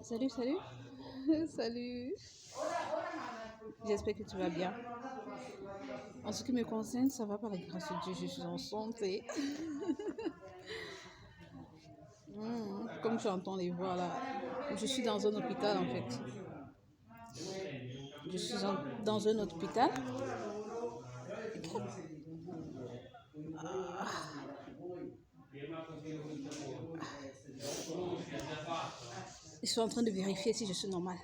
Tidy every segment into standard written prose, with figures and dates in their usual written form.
Salut, salut. Salut. J'espère que tu vas bien. En ce qui me concerne, ça va par la grâce de Dieu, je suis en santé. Comme tu entends les voix là, je suis dans un hôpital en fait. Je suis dans un hôpital. Ils sont en train de vérifier si je suis normale.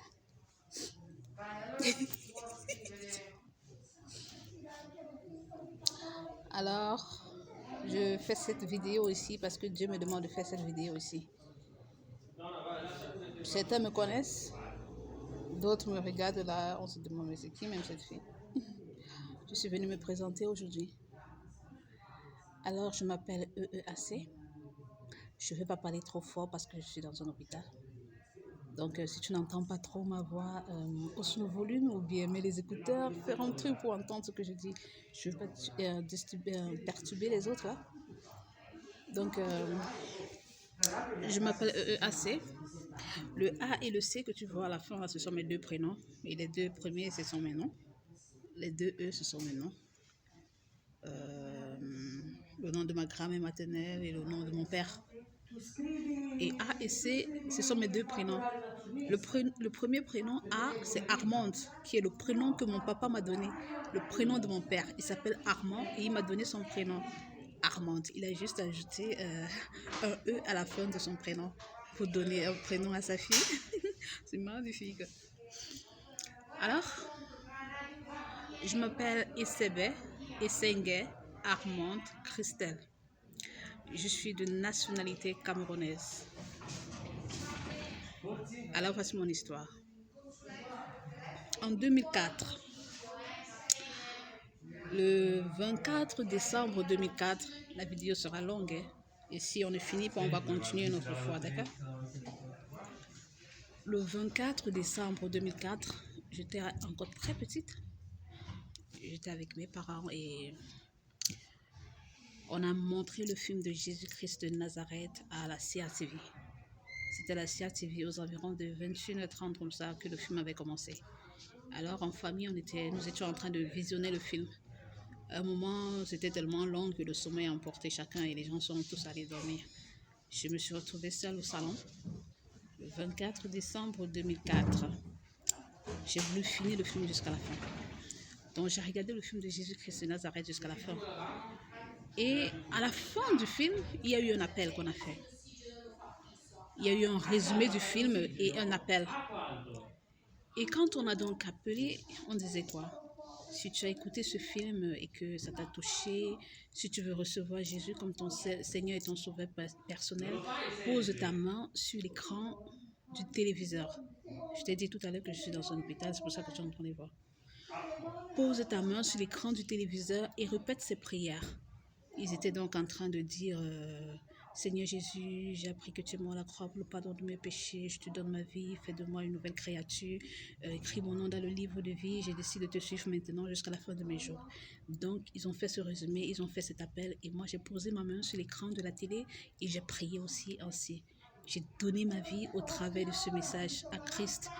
Alors, je fais cette vidéo ici parce que Dieu me demande de faire cette vidéo ici. Certains me connaissent, d'autres me regardent là, on se demande mais c'est qui même cette fille? Je suis venue me présenter aujourd'hui. Alors, je m'appelle EEAC. Je ne vais pas parler trop fort parce que je suis dans un hôpital. Donc, si tu n'entends pas trop ma voix, hausse le volume ou bien mets les écouteurs, faire un truc pour entendre ce que je dis. Je ne veux pas perturber les autres là. Donc, je m'appelle EEAC. Le A et le C que tu vois à la fin, là, ce sont mes deux prénoms. Et les deux premiers, ce sont mes noms. Les deux E, ce sont mes noms. Le nom de ma grand-mère maternelle et le nom de mon père. Et A et C, ce sont mes deux prénoms. Le premier prénom A, c'est Armande, qui est le prénom que mon papa m'a donné. Le prénom de mon père, il s'appelle Armand et il m'a donné son prénom, Armande. Il a juste ajouté un E à la fin de son prénom pour donner un prénom à sa fille. C'est magnifique. Alors, je m'appelle Essebe, Essenge, Armande, Christelle. Je suis de nationalité camerounaise. Alors, voici mon histoire. En 2004, le 24 décembre 2004, la vidéo sera longue. Hein? Et si on ne finit pas, on va continuer une autre fois, d'accord? Le 24 décembre 2004, j'étais encore très petite. J'étais avec mes parents et on a montré le film de Jésus-Christ de Nazareth à la CATV. C'était la CATV aux environs de 21h30 comme ça que le film avait commencé. Alors en famille, nous étions en train de visionner le film. À un moment, c'était tellement long que le sommeil a emporté chacun et les gens sont tous allés dormir. Je me suis retrouvée seule au salon le 24 décembre 2004. J'ai voulu finir le film jusqu'à la fin. Donc j'ai regardé le film de Jésus-Christ de Nazareth jusqu'à la fin. Et à la fin du film, il y a eu un appel qu'on a fait. Il y a eu un résumé du film et un appel. Et quand on a donc appelé, on disait quoi? Si tu as écouté ce film et que ça t'a touché, si tu veux recevoir Jésus comme ton Seigneur et ton Sauveur personnel, pose ta main sur l'écran du téléviseur. Je t'ai dit tout à l'heure que je suis dans un hôpital, c'est pour ça que tu es en train de voir. Pose ta main sur l'écran du téléviseur et répète ces prières. Ils étaient donc en train de dire Seigneur Jésus, j'ai appris que tu es mort à la croix pour le pardon de mes péchés, je te donne ma vie, fais de moi une nouvelle créature, écris mon nom dans le livre de vie, j'ai décidé de te suivre maintenant jusqu'à la fin de mes jours. Donc ils ont fait ce résumé, ils ont fait cet appel et moi j'ai posé ma main sur l'écran de la télé et j'ai prié aussi ainsi. J'ai donné ma vie au travers de ce message à Christ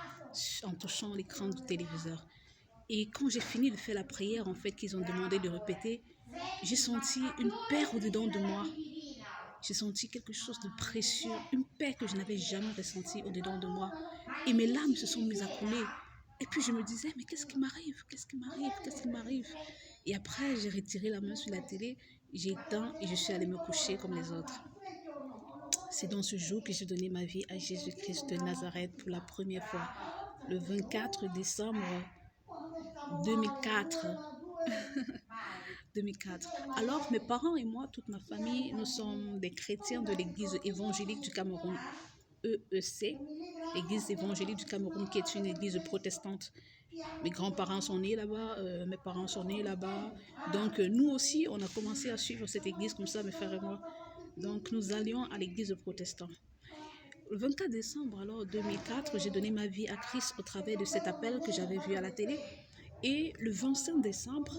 en touchant l'écran du téléviseur. Et quand j'ai fini de faire la prière, en fait, qu'ils ont demandé de répéter, j'ai senti une paix au-dedans de moi. J'ai senti quelque chose de précieux, une paix que je n'avais jamais ressentie au-dedans de moi. Et mes larmes se sont mises à couler. Et puis je me disais, mais qu'est-ce qui m'arrive? Qu'est-ce qui m'arrive? Qu'est-ce qui m'arrive? Et après, j'ai retiré la main sur la télé, j'ai éteint et je suis allée me coucher comme les autres. C'est dans ce jour que j'ai donné ma vie à Jésus-Christ de Nazareth pour la première fois, le 24 décembre 2004. 2004. Alors, mes parents et moi, toute ma famille, nous sommes des chrétiens de l'église évangélique du Cameroun, EEC, l'église évangélique du Cameroun, qui est une église protestante. Mes grands-parents sont nés là-bas, mes parents sont nés là-bas. Donc, nous aussi, on a commencé à suivre cette église comme ça, mes frères et moi. Donc, nous allions à l'église protestante. Le 24 décembre alors 2004, j'ai donné ma vie à Christ au travers de cet appel que j'avais vu à la télé. Et le 25 décembre,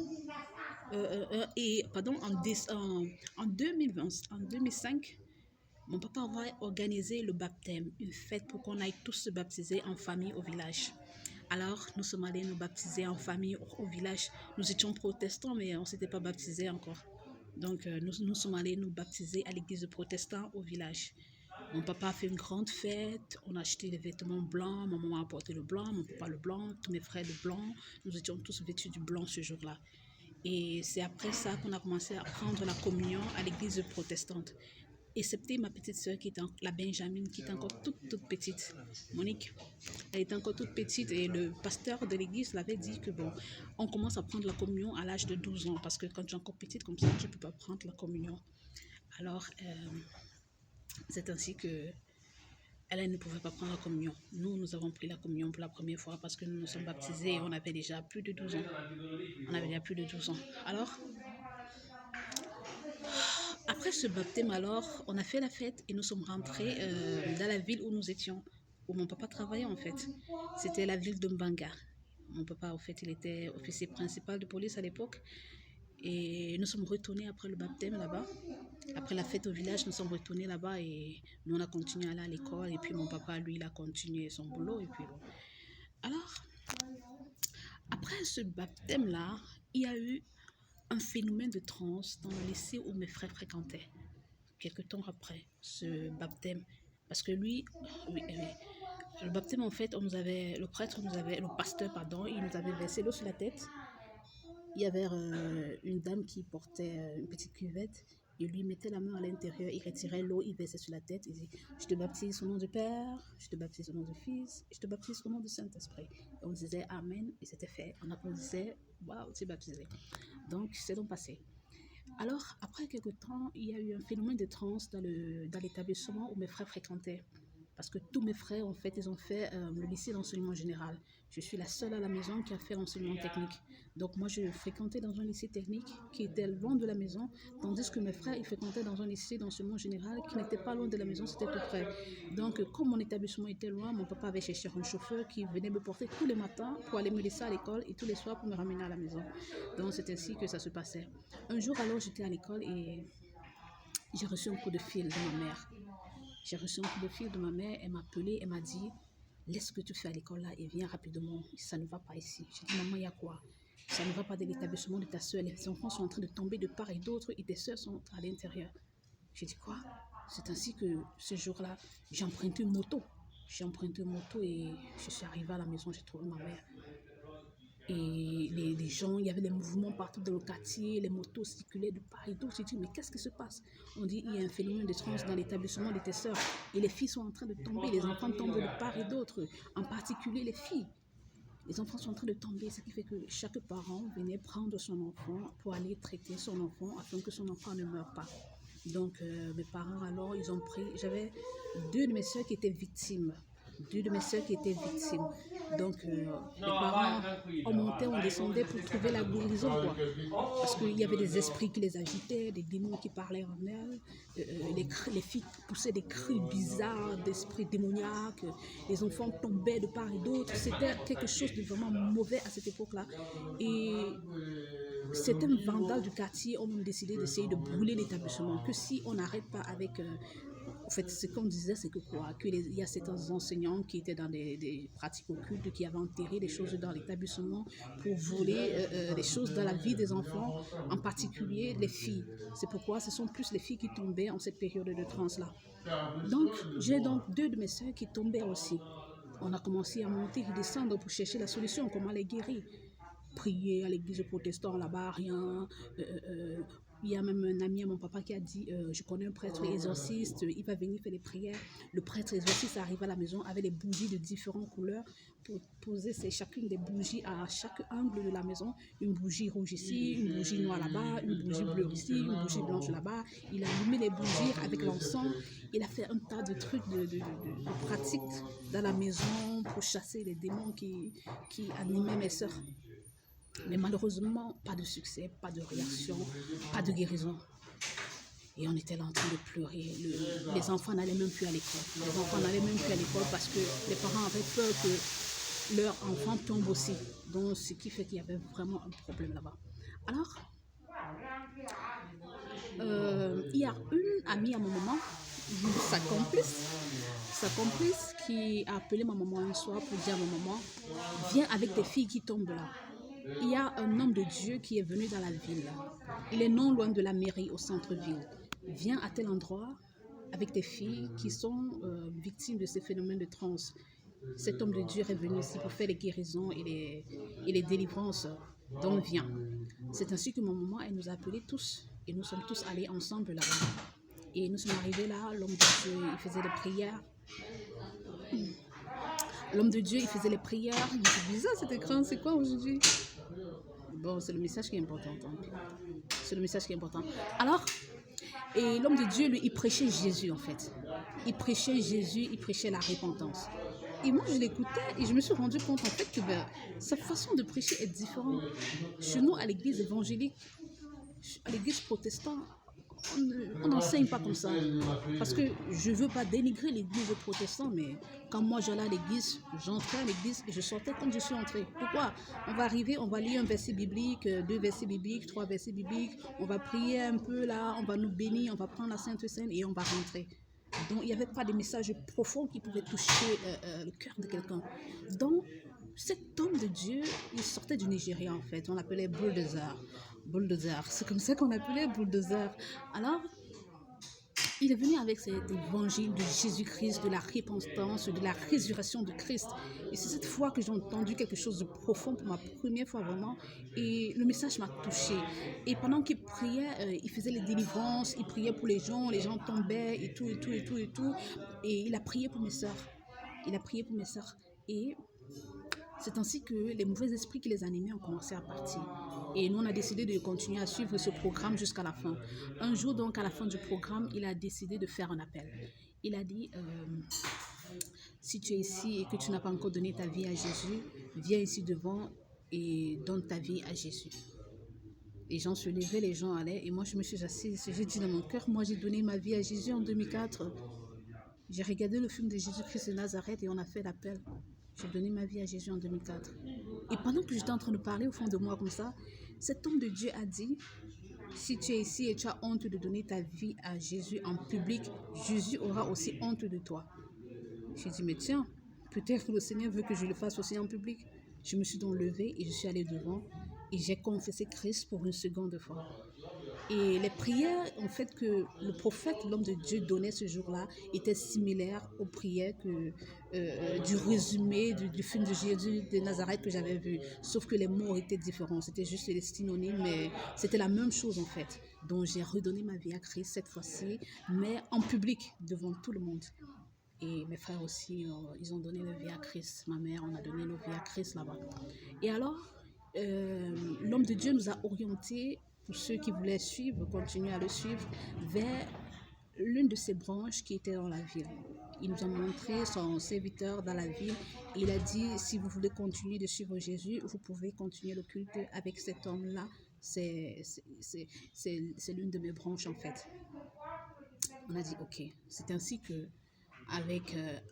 en 2020, en 2005, mon papa va organiser le baptême, une fête pour qu'on aille tous se baptiser en famille au village. Alors, nous sommes allés nous baptiser en famille au village. Nous étions protestants, mais on ne s'était pas baptisés encore. Donc, nous sommes allés nous baptiser à l'église de protestants au village. Mon papa a fait une grande fête, on a acheté des vêtements blancs, ma maman a apporté le blanc, mon papa le blanc, tous mes frères le blanc. Nous étions tous vêtus du blanc ce jour-là. Et c'est après ça qu'on a commencé à prendre la communion à l'église protestante. Excepté ma petite sœur, la Benjamin, qui est encore toute petite, Monique. Elle était encore toute petite et le pasteur de l'église l'avait dit que bon, on commence à prendre la communion à l'âge de 12 ans parce que quand tu es encore petite comme ça, tu ne peux pas prendre la communion. Alors, c'est ainsi que elle ne pouvait pas prendre la communion. Nous avons pris la communion pour la première fois parce que nous nous sommes baptisés et on avait déjà plus de 12 ans. Alors, après ce baptême, alors, on a fait la fête et nous sommes rentrés dans la ville où nous étions, où mon papa travaillait en fait. C'était la ville de Mbanga. Mon papa, en fait, il était officier principal de police à l'époque. Et nous sommes retournés après le baptême là-bas. Après la fête au village, nous sommes retournés là-bas et nous, on a continué à aller à l'école. Et puis mon papa, lui, il a continué son boulot. Et puis bon. Alors, après ce baptême-là, il y a eu un phénomène de transe dans le lycée où mes frères fréquentaient. Quelque temps après ce baptême. Parce que lui, le baptême, en fait, le pasteur, il nous avait versé l'eau sur la tête. Il y avait une dame qui portait une petite cuvette. Il lui mettait la main à l'intérieur, il retirait l'eau, il versait sur la tête. Il dit, je te baptise au nom du Père, je te baptise au nom du Fils, je te baptise au nom du Saint-Esprit. Et on disait Amen, et c'était fait. On applaudissait, waouh, tu es baptisé. Donc, c'est donc passé. Alors, après quelques temps, il y a eu un phénomène de transe dans l'établissement où mes frères fréquentaient. Parce que tous mes frères, en fait, ils ont fait le lycée d'enseignement général. Je suis la seule à la maison qui a fait l'enseignement technique. Donc moi, je fréquentais dans un lycée technique qui était loin de la maison, tandis que mes frères, ils fréquentaient dans un lycée d'enseignement général qui n'était pas loin de la maison, c'était tout près. Donc, comme mon établissement était loin, mon papa avait cherché un chauffeur qui venait me porter tous les matins pour aller me laisser à l'école et tous les soirs pour me ramener à la maison. Donc, c'est ainsi que ça se passait. Un jour, alors, j'étais à l'école et j'ai reçu un coup de fil de ma mère. Elle m'a appelé, elle m'a dit, laisse ce que tu fais à l'école là et viens rapidement, ça ne va pas ici. J'ai dit, maman, il y a quoi? Ça ne va pas de l'établissement de ta soeur, les enfants sont en train de tomber de part et d'autre et tes soeurs sont à l'intérieur. J'ai dit, quoi? C'est ainsi que ce jour-là, j'ai emprunté une moto et je suis arrivée à la maison, j'ai trouvé ma mère. Et les gens, il y avait des mouvements partout dans le quartier, les motos circulaient de part et d'autre. J'ai dit, mais qu'est-ce qui se passe? On dit, il y a un phénomène de transe dans l'établissement de tes sœurs. Et les filles sont en train de tomber, les enfants tombent de part et d'autre, en particulier les filles. Les enfants sont en train de tomber, ce qui fait que chaque parent venait prendre son enfant pour aller traiter son enfant afin que son enfant ne meure pas. Donc, mes parents, alors, ils ont pris... J'avais deux de mes sœurs qui étaient victimes. Donc, les parents, on montait, on descendait pour trouver la guérison, quoi. Parce qu'il y avait des esprits qui les agitaient, des démons qui parlaient en elles, les filles poussaient des cris bizarres, d'esprits démoniaques, les enfants tombaient de part et d'autre. C'était quelque chose de vraiment mauvais à cette époque-là. Et certains vandales du quartier ont même décidé d'essayer de brûler l'établissement, que si on n'arrête pas avec... En fait, ce qu'on disait, c'est que quoi, qu'il y a certains enseignants qui étaient dans des pratiques occultes, qui avaient enterré des choses dans l'établissement pour voler des choses dans la vie des enfants, en particulier les filles. C'est pourquoi ce sont plus les filles qui tombaient en cette période de transe-là. Donc, j'ai donc deux de mes sœurs qui tombaient aussi. On a commencé à monter et descendre pour chercher la solution, comment les guérir. Prier à l'église protestante là-bas, rien... Il y a même un ami à mon papa qui a dit, je connais un prêtre exorciste, il va venir faire des prières. Le prêtre exorciste arrive à la maison avec des bougies de différentes couleurs pour poser chacune des bougies à chaque angle de la maison. Une bougie rouge ici, une bougie noire là-bas, une bougie bleue ici, une bougie blanche là-bas. Il a allumé les bougies avec l'encens. Il a fait un tas de trucs de pratiques dans la maison pour chasser les démons qui animaient mes sœurs. Mais malheureusement, pas de succès, pas de réaction, pas de guérison. Et on était là en train de pleurer. Les enfants n'allaient même plus à l'école. Parce que les parents avaient peur que leur enfant tombe aussi. Donc, ce qui fait qu'il y avait vraiment un problème là-bas. Alors, il y a une amie à mon maman, sa complice qui a appelé ma maman un soir pour dire à ma maman, viens avec tes filles qui tombent là. Il y a un homme de Dieu qui est venu dans la ville. Il est non loin de la mairie au centre-ville. Viens à tel endroit avec tes filles qui sont victimes de ces phénomènes de transe. Cet homme de Dieu est venu ici pour faire les guérisons et les délivrances. Donc viens. C'est ainsi que ma maman, elle nous a appelés tous. Et nous sommes tous allés ensemble là-bas. Et nous sommes arrivés là, l'homme de Dieu, il faisait des prières. L'homme de Dieu, il faisait les prières. C'est bizarre cet écran, c'est quoi aujourd'hui? Bon, c'est le message qui est important. C'est le message qui est important. Alors, et l'homme de Dieu, lui, il prêchait Jésus en fait. Il prêchait Jésus, il prêchait la repentance. Et moi, je l'écoutais et je me suis rendu compte en fait que sa façon de prêcher est différente. Chez nous, à l'église évangélique, à l'église protestante, on n'enseigne pas comme ça. Parce que je ne veux pas dénigrer l'église protestante, mais quand moi j'allais à l'église, j'entrais à l'église et je sortais comme je suis entrée. Pourquoi? On va arriver, on va lire un verset biblique, 2 versets bibliques, 3 versets bibliques, on va prier un peu là, on va nous bénir, on va prendre la Sainte Seine et on va rentrer. Donc il n'y avait pas de message profond qui pouvait toucher le cœur de quelqu'un. Donc cet homme de Dieu, il sortait du Nigeria en fait, on l'appelait Bulldozer. Bulldozer, c'est comme ça qu'on appelait Bulldozer. Alors, il est venu avec cet évangile de Jésus-Christ, de la repentance, de la résurrection de Christ. Et c'est cette fois que j'ai entendu quelque chose de profond pour ma première fois vraiment. Et le message m'a touchée. Et pendant qu'il priait, il faisait les délivrances, il priait pour les gens tombaient et tout, et tout, et tout, et tout. Et il a prié pour mes sœurs. Il a prié pour mes sœurs. Et c'est ainsi que les mauvais esprits qui les animaient ont commencé à partir. Et nous, on a décidé de continuer à suivre ce programme jusqu'à la fin. Un jour, donc, à la fin du programme, il a décidé de faire un appel. Il a dit, si tu es ici et que tu n'as pas encore donné ta vie à Jésus, viens ici devant et donne ta vie à Jésus. Les gens se levaient, les gens allaient. Et moi, je me suis assise. J'ai dit dans mon cœur, moi, j'ai donné ma vie à Jésus en 2004. J'ai regardé le film de Jésus-Christ de Nazareth et on a fait l'appel. J'ai donné ma vie à Jésus en 2004. Et pendant que j'étais en train de parler au fond de moi comme ça, cet homme de Dieu a dit, si tu es ici et tu as honte de donner ta vie à Jésus en public, Jésus aura aussi honte de toi. J'ai dit, mais tiens, peut-être que le Seigneur veut que je le fasse aussi en public. Je me suis donc levée et je suis allée devant et j'ai confessé Christ pour une seconde fois. Et les prières, en fait, que le prophète, l'homme de Dieu, donnait ce jour-là, étaient similaires aux prières du résumé du film de Jésus de Nazareth que j'avais vu. Sauf que les mots étaient différents. C'était juste les synonymes, mais c'était la même chose, en fait. Donc, j'ai redonné ma vie à Christ cette fois-ci, mais en public, devant tout le monde. Et mes frères aussi, ils ont donné leur vie à Christ. Ma mère, on a donné nos vies à Christ là-bas. Et alors, l'homme de Dieu nous a orientés, pour ceux qui voulaient suivre, continuer à le suivre, vers l'une de ses branches qui était dans la ville. Il nous a montré son serviteur dans la ville. Il a dit, si vous voulez continuer de suivre Jésus, vous pouvez continuer le culte avec cet homme-là. C'est l'une de mes branches en fait. On a dit, ok. C'est ainsi que,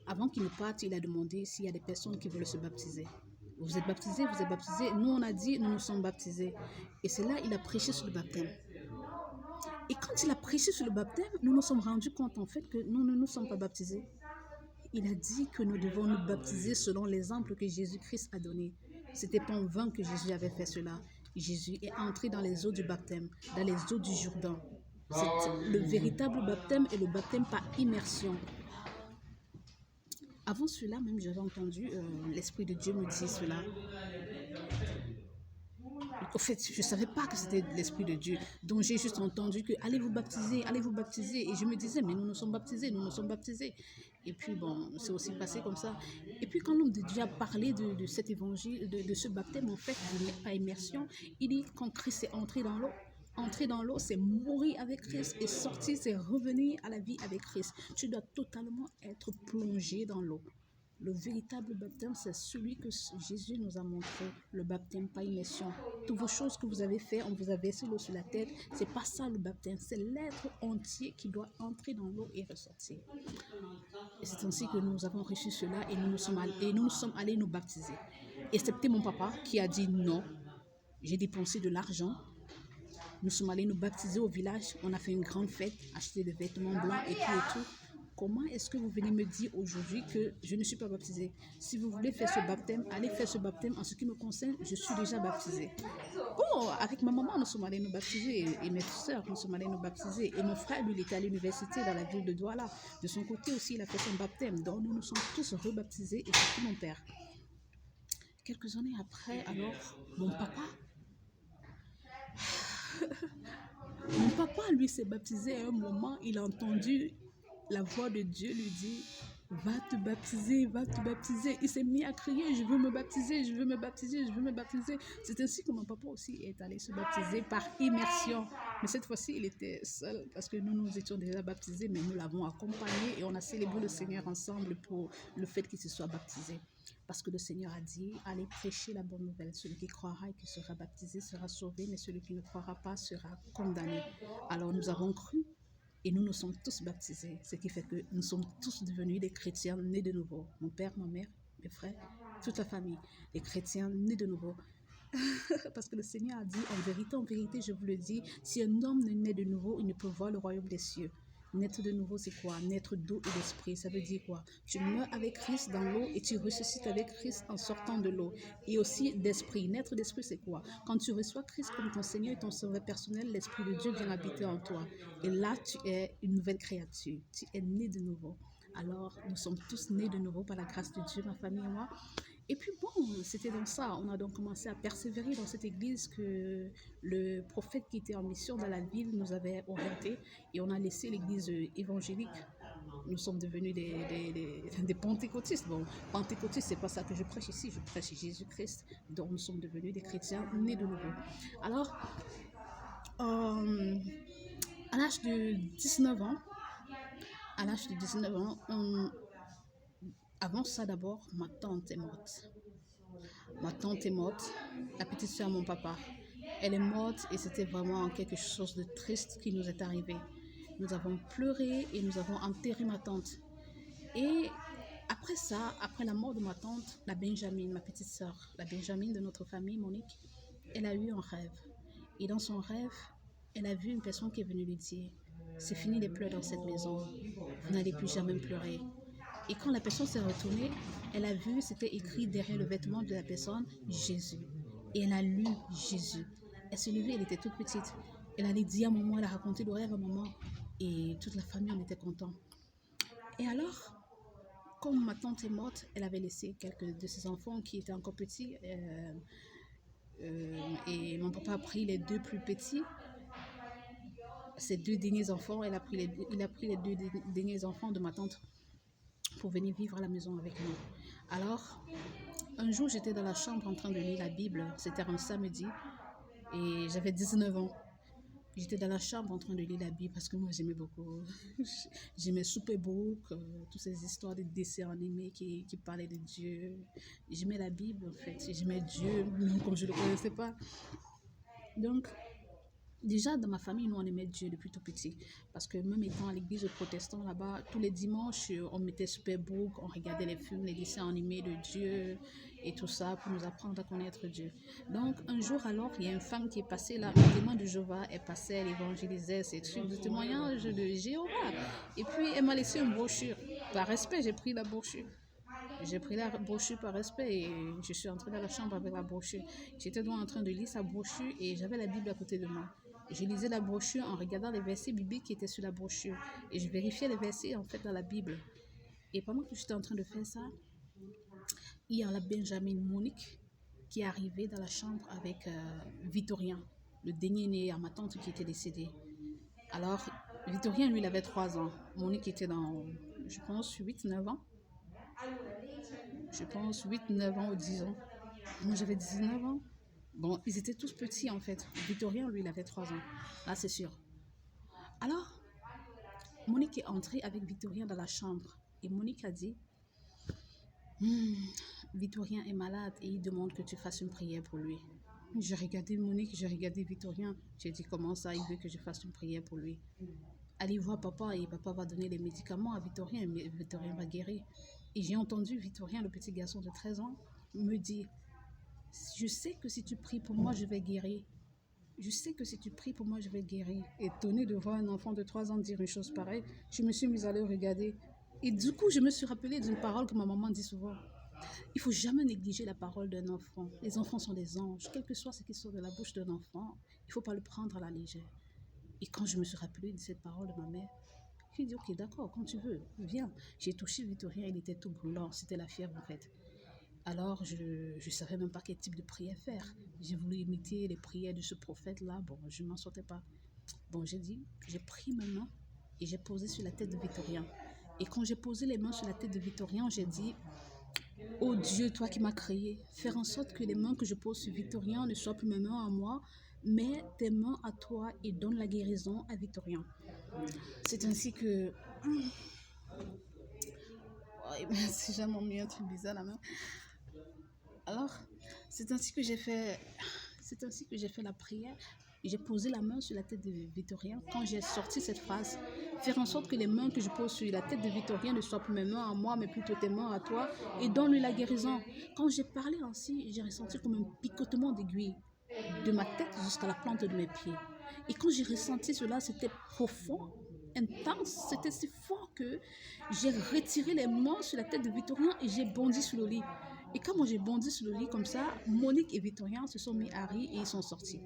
avant qu'il ne parte, il a demandé s'il y a des personnes qui veulent se baptiser. Vous êtes baptisés, vous êtes baptisés. Nous, on a dit, nous nous sommes baptisés. Et c'est là, il a prêché sur le baptême. Et quand il a prêché sur le baptême, nous nous sommes rendus compte en fait que nous ne nous sommes pas baptisés. Il a dit que nous devons nous baptiser selon l'exemple que Jésus-Christ a donné. C'était pas en vain que Jésus avait fait cela. Jésus est entré dans les eaux du baptême, dans les eaux du Jourdain. Le véritable baptême est le baptême par immersion. Avant cela, même j'avais entendu l'Esprit de Dieu me dire cela. En fait, je ne savais pas que c'était l'Esprit de Dieu. Donc, j'ai juste entendu que allez vous baptiser, allez vous baptiser. Et je me disais, mais nous nous sommes baptisés, nous nous sommes baptisés. Et puis, bon, c'est aussi passé comme ça. Et puis, quand l'homme de Dieu a parlé de cet évangile, de ce baptême, en fait, par immersion, il dit quand Christ est entré dans l'eau, entrer dans l'eau, c'est mourir avec Christ, et sortir, c'est revenir à la vie avec Christ. Tu dois totalement être plongé dans l'eau. Le véritable baptême, c'est celui que Jésus nous a montré. Le baptême par immersion. Toutes vos choses que vous avez faites, on vous a versé l'eau sur la tête. C'est pas ça le baptême. C'est l'être entier qui doit entrer dans l'eau et ressortir. Et c'est ainsi que nous avons reçu cela et nous nous sommes allés nous baptiser. Excepté mon papa qui a dit non. J'ai dépensé de l'argent. Nous sommes allés nous baptiser au village. On a fait une grande fête, acheté des vêtements blancs et tout. Comment est-ce que vous venez me dire aujourd'hui que je ne suis pas baptisée? Si vous voulez faire ce baptême, allez faire ce baptême. En ce qui me concerne, je suis déjà baptisée. Bon, avec ma maman, nous sommes allés nous baptiser et mes soeurs, nous sommes allés nous baptiser. Et mon frère, lui, il était à l'université dans la ville de Douala. De son côté aussi, il a fait son baptême. Donc, nous nous sommes tous rebaptisés et surtout mon père. Quelques années après, alors, mon papa, lui, s'est baptisé à un moment. Il a entendu la voix de Dieu lui dire, va te baptiser, va te baptiser. Il s'est mis à crier, je veux me baptiser, je veux me baptiser, je veux me baptiser. C'est ainsi que mon papa aussi est allé se baptiser par immersion. Mais cette fois-ci, il était seul parce que nous étions déjà baptisés, mais nous l'avons accompagné et on a célébré le Seigneur ensemble pour le fait qu'il se soit baptisé. Parce que le Seigneur a dit, allez prêcher la bonne nouvelle. Celui qui croira et qui sera baptisé sera sauvé, mais celui qui ne croira pas sera condamné. Alors nous avons cru et nous nous sommes tous baptisés, ce qui fait que nous sommes tous devenus des chrétiens nés de nouveau. Mon père, ma mère, mes frères, toute la famille, des chrétiens nés de nouveau. Parce que le Seigneur a dit, en vérité, je vous le dis, si un homme ne naît de nouveau, il ne peut voir le royaume des cieux. Naître de nouveau, c'est quoi? Naître d'eau et d'esprit, ça veut dire quoi? Tu meurs avec Christ dans l'eau et tu ressuscites avec Christ en sortant de l'eau. Et aussi d'esprit. Naître d'esprit, c'est quoi? Quand tu reçois Christ comme ton Seigneur et ton sauveur personnel, l'Esprit de Dieu vient habiter en toi. Et là, tu es une nouvelle créature. Tu es né de nouveau. Alors, nous sommes tous nés de nouveau par la grâce de Dieu, ma famille et moi. Et puis bon, c'était dans ça. On a donc commencé à persévérer dans cette église que le prophète qui était en mission dans la ville nous avait orienté. Et on a laissé l'église évangélique. Nous sommes devenus des pentecôtistes. Bon, pentecôtistes, c'est pas ça que je prêche ici. Je prêche Jésus-Christ. Donc nous sommes devenus des chrétiens nés de nouveau. Alors, à l'âge de 19 ans, avant ça d'abord, ma tante est morte. Ma tante est morte, la petite soeur de mon papa. Elle est morte et c'était vraiment quelque chose de triste qui nous est arrivé. Nous avons pleuré et nous avons enterré ma tante. Et après ça, après la mort de ma tante, la Benjamine, ma petite soeur, la Benjamine de notre famille, Monique, elle a eu un rêve. Et dans son rêve, elle a vu une personne qui est venue lui dire, c'est fini les pleurs dans cette maison, vous n'allez plus jamais pleurer. Et quand la personne s'est retournée, elle a vu, c'était écrit derrière le vêtement de la personne, Jésus. Et elle a lu Jésus. Elle s'est levée, elle était toute petite. Elle allait dire à maman, elle a raconté le rêve à maman. Et toute la famille en était content. Et alors, comme ma tante est morte, elle avait laissé quelques de ses enfants qui étaient encore petits. Et mon papa a pris les deux plus petits. Ses deux derniers enfants, il a pris les deux derniers enfants de ma tante pour venir vivre à la maison avec nous. Alors, un jour, j'étais dans la chambre en train de lire la Bible. C'était un samedi et j'avais 19 ans. J'étais dans la chambre en train de lire la Bible parce que moi, j'aimais beaucoup. J'aimais Superbook, toutes ces histoires de dessins animés qui parlaient de Dieu. J'aimais la Bible, en fait. J'aimais Dieu, même comme je ne le connaissais pas. Donc, déjà, dans ma famille, nous, on aimait Dieu depuis tout petit. Parce que même étant à l'église protestante là-bas, tous les dimanches, on mettait Superbook, on regardait les films, les dessins animés de Dieu et tout ça pour nous apprendre à connaître Dieu. Donc, un jour, alors, il y a une femme qui est passée là, le témoin de Jéhovah, elle passait, elle évangélisait ces trucs de témoignage de Jéhovah. Et puis, elle m'a laissé une brochure. Par respect, j'ai pris la brochure. J'ai pris la brochure par respect et je suis entrée dans la chambre avec la brochure. J'étais donc en train de lire sa brochure et j'avais la Bible à côté de moi. Je lisais la brochure en regardant les versets bibliques qui étaient sur la brochure. Et je vérifiais les versets en fait dans la Bible. Et pendant que j'étais en train de faire ça, il y a la Benjamin Monique qui est arrivée dans la chambre avec Victorien, le dernier né à ma tante qui était décédée. Alors, Victorien, lui, il avait 3 ans. Monique était dans, je pense, 8-9 ans. Je pense 8-9 ans ou 10 ans. Moi, j'avais 19 ans. Bon, ils étaient tous petits en fait. Victorien, lui, il avait 3 ans. Là, c'est sûr. Alors, Monique est entrée avec Victorien dans la chambre. Et Monique a dit, Hmm, Victorien est malade et il demande que tu fasses une prière pour lui. J'ai regardé Monique, j'ai regardé Victorien. J'ai dit comment ça, il veut que je fasse une prière pour lui. Allez voir papa et papa va donner les médicaments à Victorien et Victorien va guérir. Et j'ai entendu Victorien, le petit garçon de 13 ans, me dire, je sais que si tu pries pour moi, je vais guérir. Je sais que si tu pries pour moi, je vais guérir. Étonnée de voir un enfant de 3 ans dire une chose pareille, je me suis mise à le regarder. Et du coup, je me suis rappelée d'une parole que ma maman dit souvent. Il ne faut jamais négliger la parole d'un enfant. Les enfants sont des anges. Quel que soit ce qui sort de la bouche d'un enfant, il ne faut pas le prendre à la légère. Et quand je me suis rappelée de cette parole de ma mère, j'ai dit, ok, d'accord, quand tu veux, viens. J'ai touché Victorien, il était tout brûlant. C'était la fièvre en fait. Alors, je ne savais même pas quel type de prière faire. J'ai voulu imiter les prières de ce prophète-là. Bon, je ne m'en sortais pas. Bon, j'ai pris mes mains et j'ai posé sur la tête de Victorien. Et quand j'ai posé les mains sur la tête de Victorien, j'ai dit, oh Dieu, toi qui m'as créé, faire en sorte que les mains que je pose sur Victorien ne soient plus mes mains à moi, mais tes mains à toi et donne la guérison à Victorien. C'est ainsi que... Ouais, c'est jamais mis un truc bizarre la main. Alors, c'est ainsi que j'ai fait la prière. J'ai posé la main sur la tête de Victorien. Quand j'ai sorti cette phrase, faire en sorte que les mains que je pose sur la tête de Victorien ne soient plus mes mains à moi, mais plutôt tes mains à toi, et donne-lui la guérison. Quand j'ai parlé ainsi, j'ai ressenti comme un picotement d'aiguille de ma tête jusqu'à la plante de mes pieds. Et quand j'ai ressenti cela, c'était profond, intense, c'était si fort que j'ai retiré les mains sur la tête de Victorien et j'ai bondi sur le lit. Et quand moi j'ai bondi sur le lit comme ça, Monique et Victorien se sont mis à rire et ils sont sortis.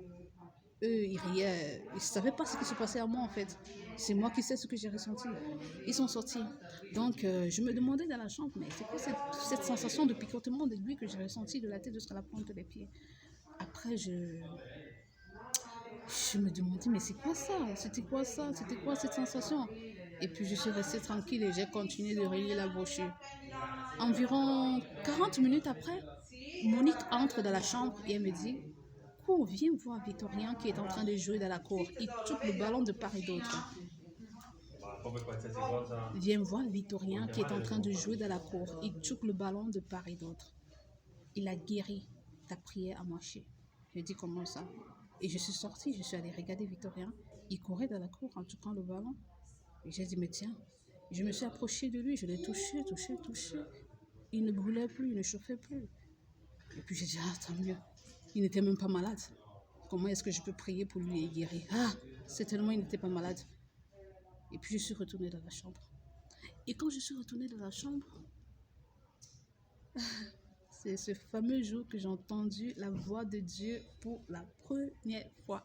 Eux, ils riaient, ils ne savaient pas ce qui se passait à moi en fait. C'est moi qui sais ce que j'ai ressenti. Ils sont sortis. Donc, je me demandais dans la chambre, mais c'est quoi cette sensation de picotement d'aiguille que j'ai ressentie de la tête jusqu'à la pointe des pieds. Après, je me demandais, mais c'est quoi ça? C'était quoi ça? C'était quoi cette sensation? Et puis, je suis restée tranquille et j'ai continué de relier la brochure. Environ 40 minutes après, Monique entre dans la chambre et elle me dit, cours, viens voir Victorien qui est en train de jouer dans la cour. Il touche le ballon de part et d'autre. Viens voir Victorien qui est en train de jouer dans la cour. Il touche le ballon de part et d'autre. Il a guéri. Ta prière a marché. Je dis comment ça? Et je suis sortie, je suis allée regarder Victorien. Il courait dans la cour en touchant le ballon. Et j'ai dit, mais tiens, je me suis approchée de lui, je l'ai touché. Il ne brûlait plus, il ne chauffait plus. Et puis j'ai dit, ah, tant mieux. Il n'était même pas malade. Comment est-ce que je peux prier pour lui et guérir? Ah, c'est tellement il n'était pas malade. Et puis je suis retournée dans la chambre. Et quand je suis retournée dans la chambre, c'est ce fameux jour que j'ai entendu la voix de Dieu pour la première fois.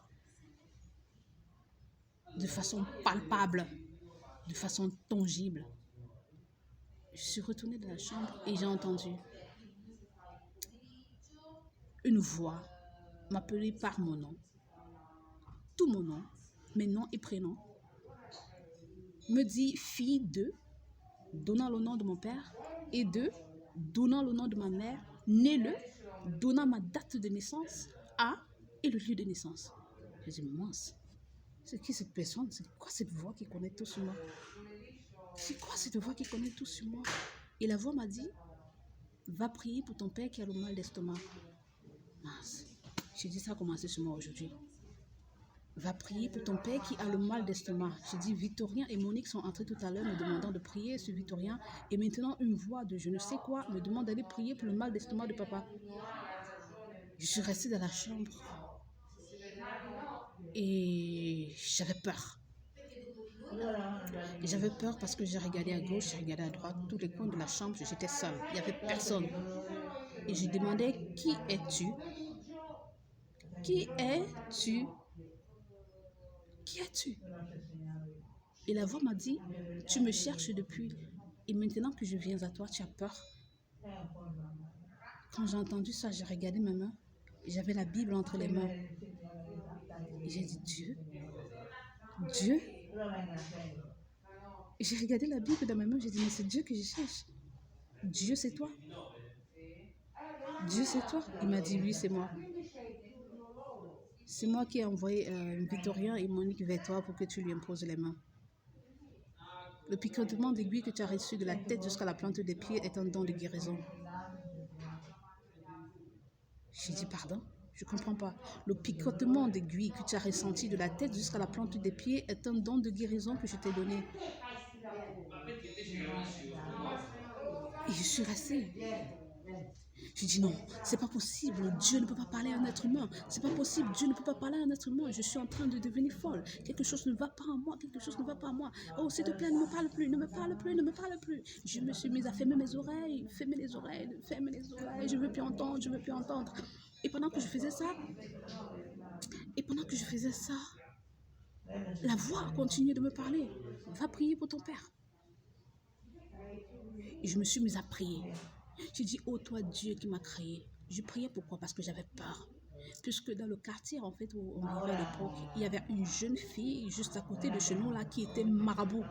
De façon palpable, de façon tangible. Je suis retournée dans la chambre et j'ai entendu une voix m'appeler par mon nom. Tout mon nom, mes noms et prénoms. Me dit fille de, donnant le nom de mon père, et de, donnant le nom de ma mère, né-le, donnant ma date de naissance, à, et le lieu de naissance. Je dis, mince, c'est qui cette personne? C'est quoi cette voix qui connaît tout sur moi? C'est quoi cette voix qui connaît tout sur moi? Et la voix m'a dit, va prier pour ton père qui a le mal d'estomac. Mince, j'ai dit ça a commencé sur moi aujourd'hui. Va prier pour ton père qui a le mal d'estomac. J'ai dit, Victorien et Monique sont entrés tout à l'heure me demandant de prier sur Victorien. Et maintenant, une voix de je ne sais quoi me demande d'aller prier pour le mal d'estomac de papa. Je suis restée dans la chambre. Et j'avais peur. J'avais peur parce que j'ai regardé à gauche, j'ai regardé à droite, tous les coins de la chambre, j'étais seule. Il n'y avait personne. Et je demandais, qui es-tu? Qui es-tu? Qui es-tu? Et la voix m'a dit, tu me cherches depuis. Et maintenant que je viens à toi, tu as peur. Quand j'ai entendu ça, j'ai regardé ma main. J'avais la Bible entre les mains. Et j'ai dit, Dieu? Dieu? Et j'ai regardé la Bible dans ma main, j'ai dit, mais c'est Dieu que je cherche. Dieu, c'est toi? Dieu, c'est toi? Il m'a dit, oui, c'est moi. C'est moi qui ai envoyé Victorien et Monique vers toi pour que tu lui imposes les mains. Le picotement d'aiguille que tu as reçu de la tête jusqu'à la plante des pieds est un don de guérison. J'ai dit, pardon, je ne comprends pas. Le picotement d'aiguille que tu as ressenti de la tête jusqu'à la plante des pieds est un don de guérison que je t'ai donné. Et je suis restée. Je dis non, c'est pas possible. Dieu ne peut pas parler à un être humain. C'est pas possible. Dieu ne peut pas parler à un être humain. Je suis en train de devenir folle. Quelque chose ne va pas en moi. Quelque chose ne va pas en moi. Oh, s'il te plaît, ne me parle plus. Ne me parle plus. Ne me parle plus. Je me suis mise à fermer mes oreilles. Fermer les oreilles. Fermer les oreilles. Je veux plus entendre. Je veux plus entendre. Et pendant que je faisais ça, la voix continuait de me parler. Va prier pour ton père. Et je me suis mise à prier. J'ai dit, oh toi Dieu qui m'as créé. Je priais pourquoi? Parce que j'avais peur. Puisque dans le quartier en fait où on vivait à l'époque, il y avait une jeune fille juste à côté de chez nous là qui était marabout.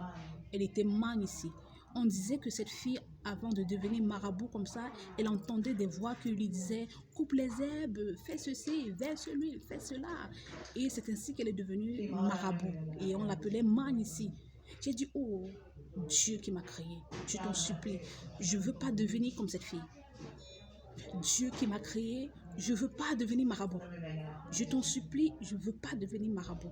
Elle était man ici. On disait que cette fille, avant de devenir marabout comme ça, elle entendait des voix qui lui disaient coupe les herbes, fais ceci, verse l'huile, fais cela. Et c'est ainsi qu'elle est devenue marabout. Et on l'appelait man ici. J'ai dit, oh Dieu qui m'a créé, je t'en supplie, je ne veux pas devenir comme cette fille. Dieu qui m'a créé, je ne veux pas devenir marabout. Je t'en supplie, je ne veux pas devenir marabout.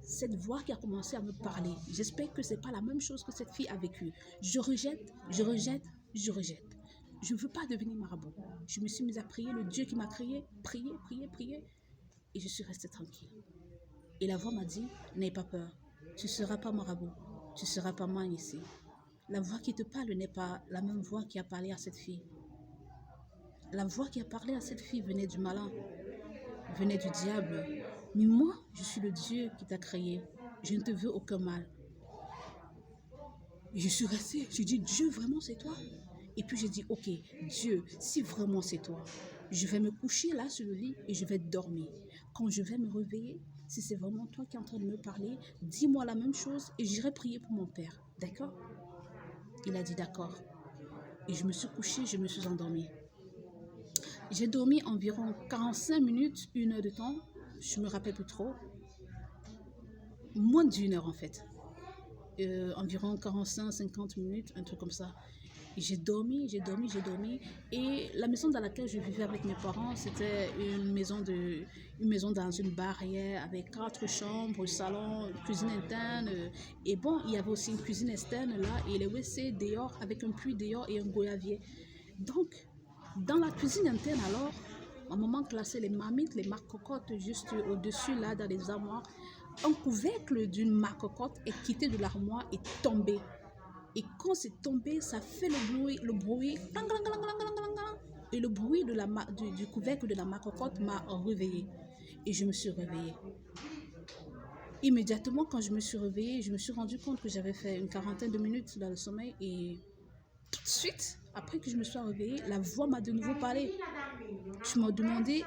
Cette voix qui a commencé à me parler, j'espère que ce n'est pas la même chose que cette fille a vécu. Je rejette, je rejette, je rejette. Je ne veux pas devenir marabout. Je me suis mise à prier, le Dieu qui m'a créé, prier, prier, prier. Et je suis restée tranquille. Et la voix m'a dit, n'aie pas peur, tu ne seras pas marabout, tu ne seras pas mal ici. La voix qui te parle n'est pas la même voix qui a parlé à cette fille. La voix qui a parlé à cette fille venait du malin, venait du diable. Mais moi, je suis le Dieu qui t'a créé. Je ne te veux aucun mal. Et je suis restée, j'ai dit, Dieu, vraiment c'est toi? Et puis j'ai dit, ok, Dieu, si vraiment c'est toi, je vais me coucher là sur le lit et je vais dormir. Quand je vais me réveiller, si c'est vraiment toi qui es en train de me parler, dis-moi la même chose et j'irai prier pour mon père. D'accord? Il a dit d'accord. Et je me suis couchée, je me suis endormie. J'ai dormi environ 45 minutes, 1 heure de temps. Je me rappelle plus trop. Moins d'1 heure en fait. Environ 45-50 minutes, un truc comme ça. J'ai dormi, j'ai dormi, j'ai dormi. Et la maison dans laquelle je vivais avec mes parents, c'était une maison dans une barrière avec 4 chambres, salon, cuisine interne. Et bon, il y avait aussi une cuisine externe là et les WC dehors avec un puits dehors et un goyavier. Donc, dans la cuisine interne alors, ma maman classait les marmites, les marcocottes juste au-dessus là dans les armoires. Un couvercle d'une marcocotte est quitté de l'armoire et tombé. Et quand c'est tombé, ça fait le bruit, et le bruit du couvercle de la marcocotte m'a réveillée. Et je me suis réveillée. Immédiatement, quand je me suis réveillée, je me suis rendu compte que j'avais fait une quarantaine de minutes dans le sommeil. Et tout de suite, après que je me sois réveillée, la voix m'a de nouveau parlé. Tu m'as demandé,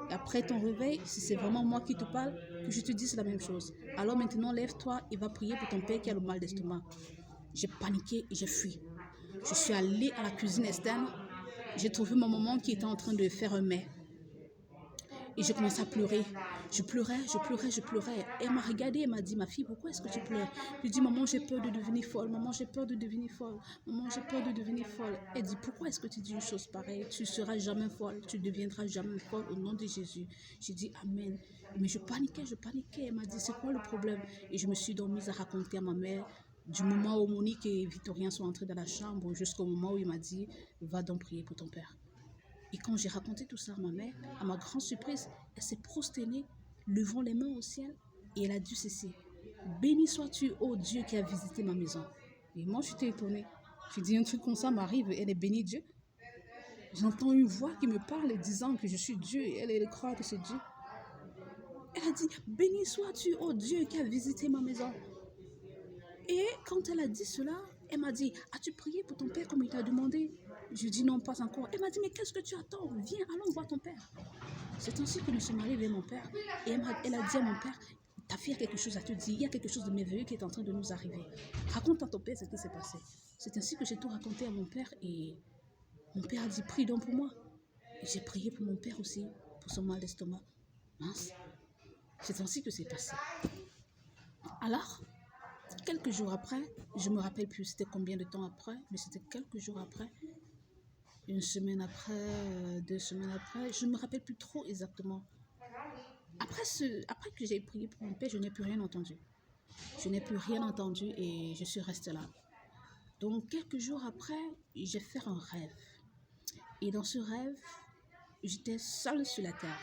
après ton réveil, si c'est vraiment moi qui te parle, que je te dise la même chose. Alors maintenant, lève-toi et va prier pour ton père qui a le mal d'estomac. J'ai paniqué et j'ai fui. Je suis allée à la cuisine externe. J'ai trouvé ma maman qui était en train de faire un mets. Et j'ai commencé à pleurer. Je pleurais. Et elle m'a regardée, elle m'a dit, ma fille, pourquoi est-ce que tu pleures? Je lui ai dit, maman, j'ai peur de devenir folle. Maman, j'ai peur de devenir folle. Maman, j'ai peur de devenir folle. Elle dit, pourquoi est-ce que tu dis une chose pareille? Tu ne seras jamais folle. Tu ne deviendras jamais folle au nom de Jésus. J'ai dit, amen. Mais je paniquais. Elle m'a dit, c'est quoi le problème? Et je me suis donc mise à raconter à ma mère du moment où Monique et Victorien sont entrés dans la chambre jusqu'au moment où il m'a dit, va donc prier pour ton père. Et quand j'ai raconté tout ça à ma mère, à ma grande surprise, elle s'est prosternée, levant les mains au ciel, et elle a dit ceci: béni sois-tu, ô Dieu qui a visité ma maison. Et moi, j'étais étonnée. J'ai dit, un truc comme ça m'arrive, elle est bénie Dieu. J'entends une voix qui me parle disant que je suis Dieu, et elle croit que c'est Dieu. Elle a dit, béni sois-tu, ô Dieu qui a visité ma maison. Et quand elle a dit cela, elle m'a dit, as-tu prié pour ton père comme il t'a demandé? Je dis non, pas encore. Elle m'a dit, mais qu'est-ce que tu attends? Viens, allons voir ton père. C'est ainsi que nous sommes allés vers mon père. Et elle a dit à mon père, ta fille a quelque chose à te dire, il y a quelque chose de merveilleux qui est en train de nous arriver. Raconte à ton père ce qui s'est passé. C'est ainsi que j'ai tout raconté à mon père et mon père a dit, prie donc pour moi. Et j'ai prié pour mon père aussi, pour son mal d'estomac. Mince. C'est ainsi que c'est passé. Alors, quelques jours après, je ne me rappelle plus c'était combien de temps après, mais c'était quelques jours après, Une semaine après, 2 semaines après, je ne me rappelle plus trop exactement. Après que j'ai prié pour mon père, je n'ai plus rien entendu. Je n'ai plus rien entendu et je suis restée là. Donc, quelques jours après, j'ai fait un rêve. Et dans ce rêve, j'étais seule sur la terre.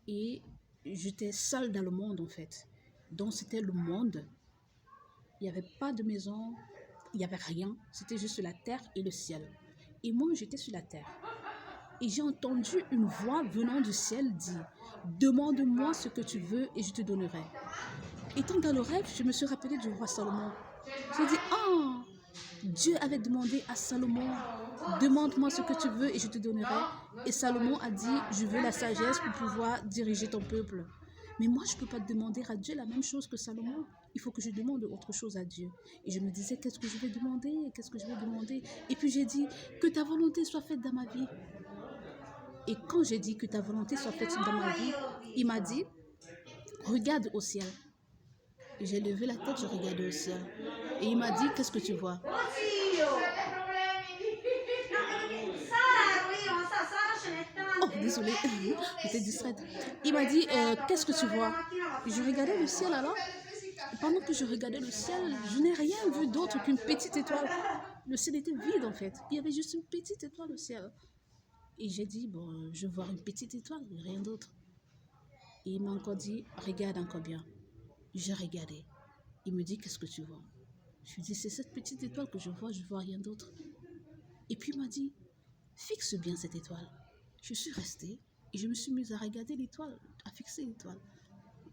Et j'étais seule dans le monde, en fait. Donc, c'était le monde. Il n'y avait pas de maison, il n'y avait rien. C'était juste la terre et le ciel. Et moi, j'étais sur la terre. Et j'ai entendu une voix venant du ciel dire, « Demande-moi ce que tu veux et je te donnerai. » Étant dans le rêve, je me suis rappelé du roi Salomon. J'ai dit, « Ah, Dieu avait demandé à Salomon, demande-moi ce que tu veux et je te donnerai. » Et Salomon a dit, « Je veux la sagesse pour pouvoir diriger ton peuple. » Mais moi, je ne peux pas demander à Dieu la même chose que Salomon. Il faut que je demande autre chose à Dieu. Et je me disais, qu'est-ce que je vais demander? Qu'est-ce que je vais demander? Et puis j'ai dit, que ta volonté soit faite dans ma vie. Et quand j'ai dit que ta volonté soit faite dans ma vie, il m'a dit, regarde au ciel. J'ai levé la tête, je regardais au ciel. Et il m'a dit, qu'est-ce que tu vois? Oh, désolé, j'étais distraite. Il m'a dit, qu'est-ce que tu vois? Je regardais le ciel alors. Pendant que je regardais le ciel, je n'ai rien vu d'autre qu'une petite étoile. Le ciel était vide en fait. Il y avait juste une petite étoile au ciel. Et j'ai dit, bon, je vois une petite étoile, rien d'autre. Et il m'a encore dit, regarde encore bien. J'ai regardé. Il me dit, qu'est-ce que tu vois? Je lui ai dit, c'est cette petite étoile que je vois rien d'autre. Et puis il m'a dit, fixe bien cette étoile. Je suis restée et je me suis mise à regarder l'étoile, à fixer l'étoile.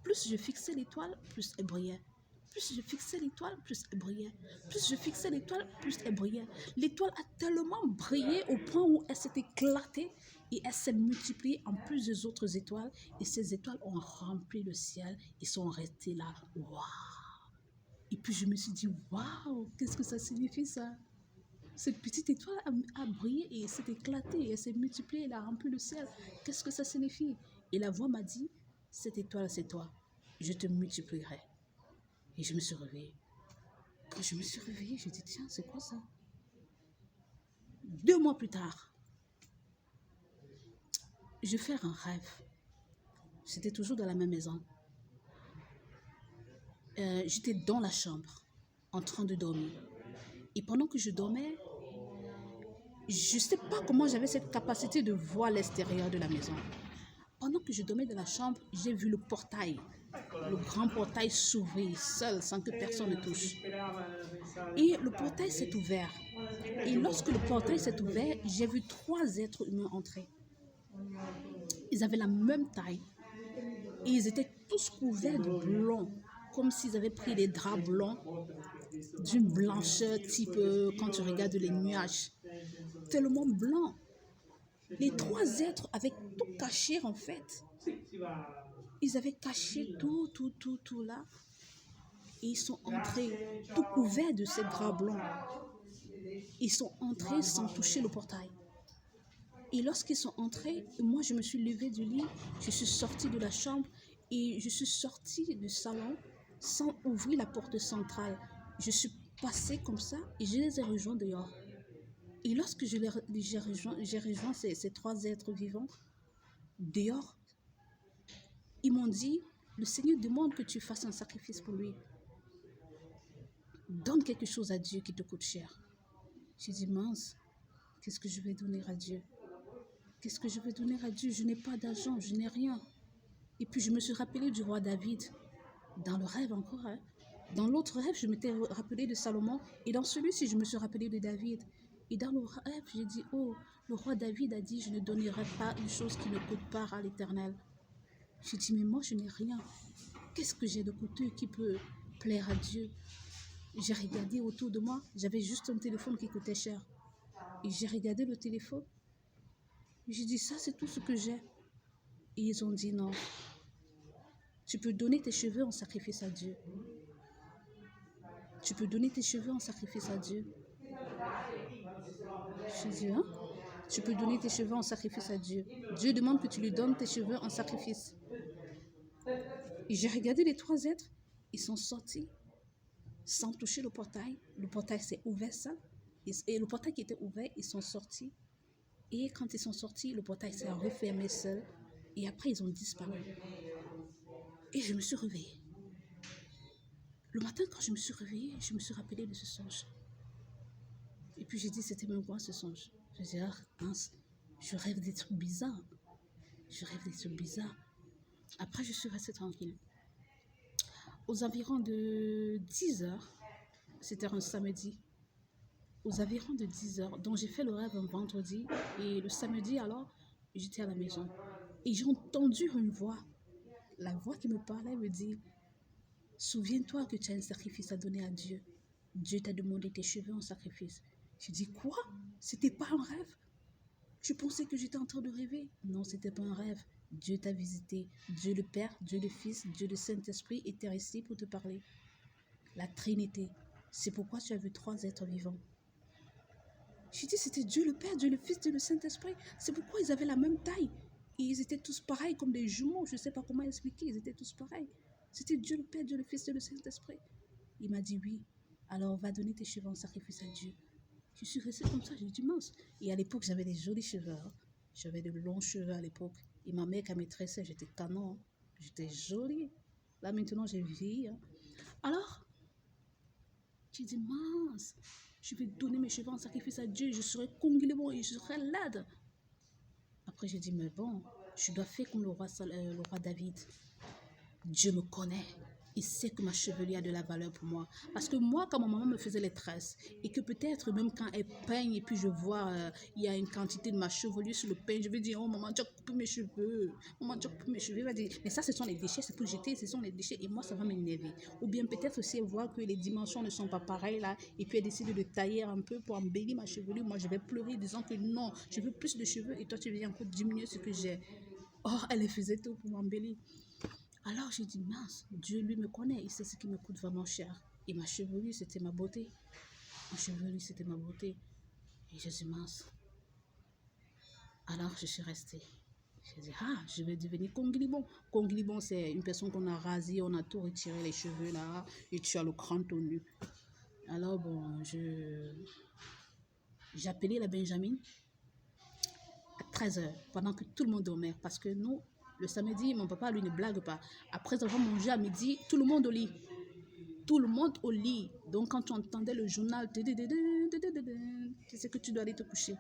Plus je fixais l'étoile, plus elle brillait. Plus je fixais l'étoile, plus elle brillait. Plus je fixais l'étoile, plus elle brillait. L'étoile a tellement brillé au point où elle s'est éclatée et elle s'est multipliée en plusieurs autres étoiles. Et ces étoiles ont rempli le ciel et sont restées là. Waouh! Et puis je me suis dit, waouh, qu'est-ce que ça signifie ça? Cette petite étoile a brillé et s'est éclatée et elle s'est multipliée, elle a rempli le ciel. Qu'est-ce que ça signifie? Et la voix m'a dit, cette étoile, c'est toi. Je te multiplierai. Et je me suis réveillée. Quand je me suis réveillée, je dit, tiens, c'est quoi ça? 2 mois plus tard, je fais un rêve. C'était toujours dans la même maison. J'étais dans la chambre, en train de dormir. Et pendant que je dormais, je ne sais pas comment j'avais cette capacité de voir l'extérieur de la maison. Pendant que je dormais dans la chambre, j'ai vu le portail, le grand portail s'ouvrir seul, sans que personne ne touche. Et le portail s'est ouvert. Et lorsque le portail s'est ouvert, j'ai vu 3 êtres humains entrer. Ils avaient la même taille. Et ils étaient tous couverts de blanc, comme s'ils avaient pris des draps blancs, d'une blancheur type quand tu regardes les nuages. Tellement blanc. Les 3 êtres avaient tout caché en fait. Ils avaient caché tout là. Et ils sont entrés, tout couverts de ces draps blancs. Ils sont entrés sans toucher le portail. Et lorsqu'ils sont entrés, moi je me suis levée du lit, je suis sortie de la chambre et je suis sortie du salon sans ouvrir la porte centrale. Je suis passée comme ça et je les ai rejoints dehors. Et lorsque j'ai rejoint ces 3 êtres vivants dehors, ils m'ont dit, le Seigneur demande que tu fasses un sacrifice pour lui. Donne quelque chose à Dieu qui te coûte cher. J'ai dit, mince, qu'est-ce que je vais donner à Dieu? Qu'est-ce que je vais donner à Dieu? Je n'ai pas d'argent, je n'ai rien. Et puis je me suis rappelé du roi David. Dans le rêve encore. Hein. Dans l'autre rêve, je m'étais rappelé de Salomon. Et dans celui-ci, je me suis rappelé de David. Et dans le rêve, j'ai dit, oh, le roi David a dit, je ne donnerai pas une chose qui ne coûte pas à l'Éternel. J'ai dit, mais moi, je n'ai rien. Qu'est-ce que j'ai de coûteux qui peut plaire à Dieu? J'ai regardé autour de moi. J'avais juste un téléphone qui coûtait cher. Et j'ai regardé le téléphone. J'ai dit, ça, c'est tout ce que j'ai. Et ils ont dit, non. Tu peux donner tes cheveux en sacrifice à Dieu. Tu peux donner tes cheveux en sacrifice à Dieu. J'ai dit, hein? Tu peux donner tes cheveux en sacrifice à Dieu. Dieu demande que tu lui donnes tes cheveux en sacrifice. Et j'ai regardé les 3 êtres. Ils sont sortis sans toucher le portail. Le portail s'est ouvert seul. Et le portail qui était ouvert, ils sont sortis. Et quand ils sont sortis, le portail s'est refermé seul. Et après, ils ont disparu. Et je me suis réveillée. Le matin, quand je me suis réveillée, je me suis rappelée de ce songe. Et puis j'ai dit, c'était même quoi ce songe? Je dis, ah, mince, je rêve des trucs bizarres. Je rêve des trucs bizarres. Après, je suis restée tranquille. Aux environs de 10 heures, c'était un samedi, aux environs de 10 heures, donc j'ai fait le rêve un vendredi, et le samedi, alors, j'étais à la maison. Et j'ai entendu une voix. La voix qui me parlait me dit, souviens-toi que tu as un sacrifice à donner à Dieu. Dieu t'a demandé tes cheveux en sacrifice. J'ai dit, quoi? C'était pas un rêve? Tu pensais que j'étais en train de rêver? Non, c'était pas un rêve. Dieu t'a visité. Dieu le Père, Dieu le Fils, Dieu le Saint-Esprit était resté pour te parler. La Trinité. C'est pourquoi tu as vu 3 êtres vivants. J'ai dit, c'était Dieu le Père, Dieu le Fils, Dieu le Saint-Esprit. C'est pourquoi ils avaient la même taille. Et ils étaient tous pareils, comme des jumeaux. Je ne sais pas comment expliquer. Ils étaient tous pareils. C'était Dieu le Père, Dieu le Fils, Dieu le Saint-Esprit. Il m'a dit oui. Alors, va donner tes cheveux en sacrifice à Dieu. Je suis restée comme ça. J'ai dit mince. Et à l'époque, j'avais des jolis cheveux. Hein. J'avais de longs cheveux à l'époque. Et ma mère, quand elle me tressait, j'étais canon. Hein. J'étais jolie. Là, maintenant, j'ai vieilli. Hein. Alors, j'ai dit mince. Je vais donner mes cheveux en sacrifice à Dieu. Je serai congolais et je serai laide. Après, j'ai dit, mais bon, je dois faire comme le roi David. Dieu me connaît. Il sait que ma chevelure a de la valeur pour moi. Parce que moi, quand ma maman me faisait les tresses, et que peut-être même quand elle peigne, et puis je vois, il y a une quantité de ma chevelure sur le peigne, je vais dire, oh maman, tu as coupé mes cheveux. Maman, tu as coupé mes cheveux. Elle va dire, mais ça, ce sont les déchets, c'est pour jeter, ce sont les déchets. Et moi, ça va m'énerver. Ou bien peut-être aussi elle voit que les dimensions ne sont pas pareilles là, et puis elle décide de tailler un peu pour embellir ma chevelure. Moi, je vais pleurer disant que non, je veux plus de cheveux, et toi, tu viens encore diminuer ce que j'ai. Or, elle faisait tout pour m'embellir. Alors j'ai dit, mince, Dieu lui me connaît, il sait ce qui me coûte vraiment cher. Et ma chevelure, c'était ma beauté. Ma chevelure, c'était ma beauté. Et je dis, mince. Alors je suis restée. J'ai dit, ah, je vais devenir Konglibon. Konglibon, c'est une personne qu'on a rasée, on a tout retiré les cheveux là, et tu as le crâne tout nu. Alors bon, j'ai appelé la Benjamin à 13h, pendant que tout le monde dormait. Parce que nous, le samedi, mon papa, lui, ne blague pas. Après avoir mangé à midi, tout le monde au lit. Tout le monde au lit. Donc, quand tu entendais le journal, tu sais que tu dois aller te coucher.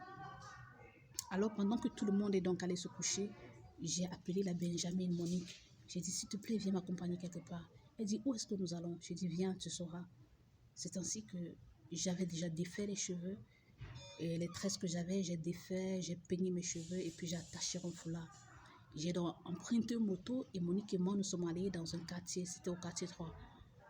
Alors, pendant que tout le monde est donc allé se coucher, j'ai appelé la Benjamin Monique. J'ai dit, s'il te plaît, viens m'accompagner quelque part. Elle dit, où est-ce que nous allons? J'ai dit, viens, tu sauras. C'est ainsi que j'avais déjà défait les cheveux. Et les tresses que j'avais, j'ai défait, j'ai peigné mes cheveux et puis j'ai attaché un foulard. J'ai donc emprunté une moto et Monique et moi, nous sommes allés dans un quartier, c'était au quartier 3.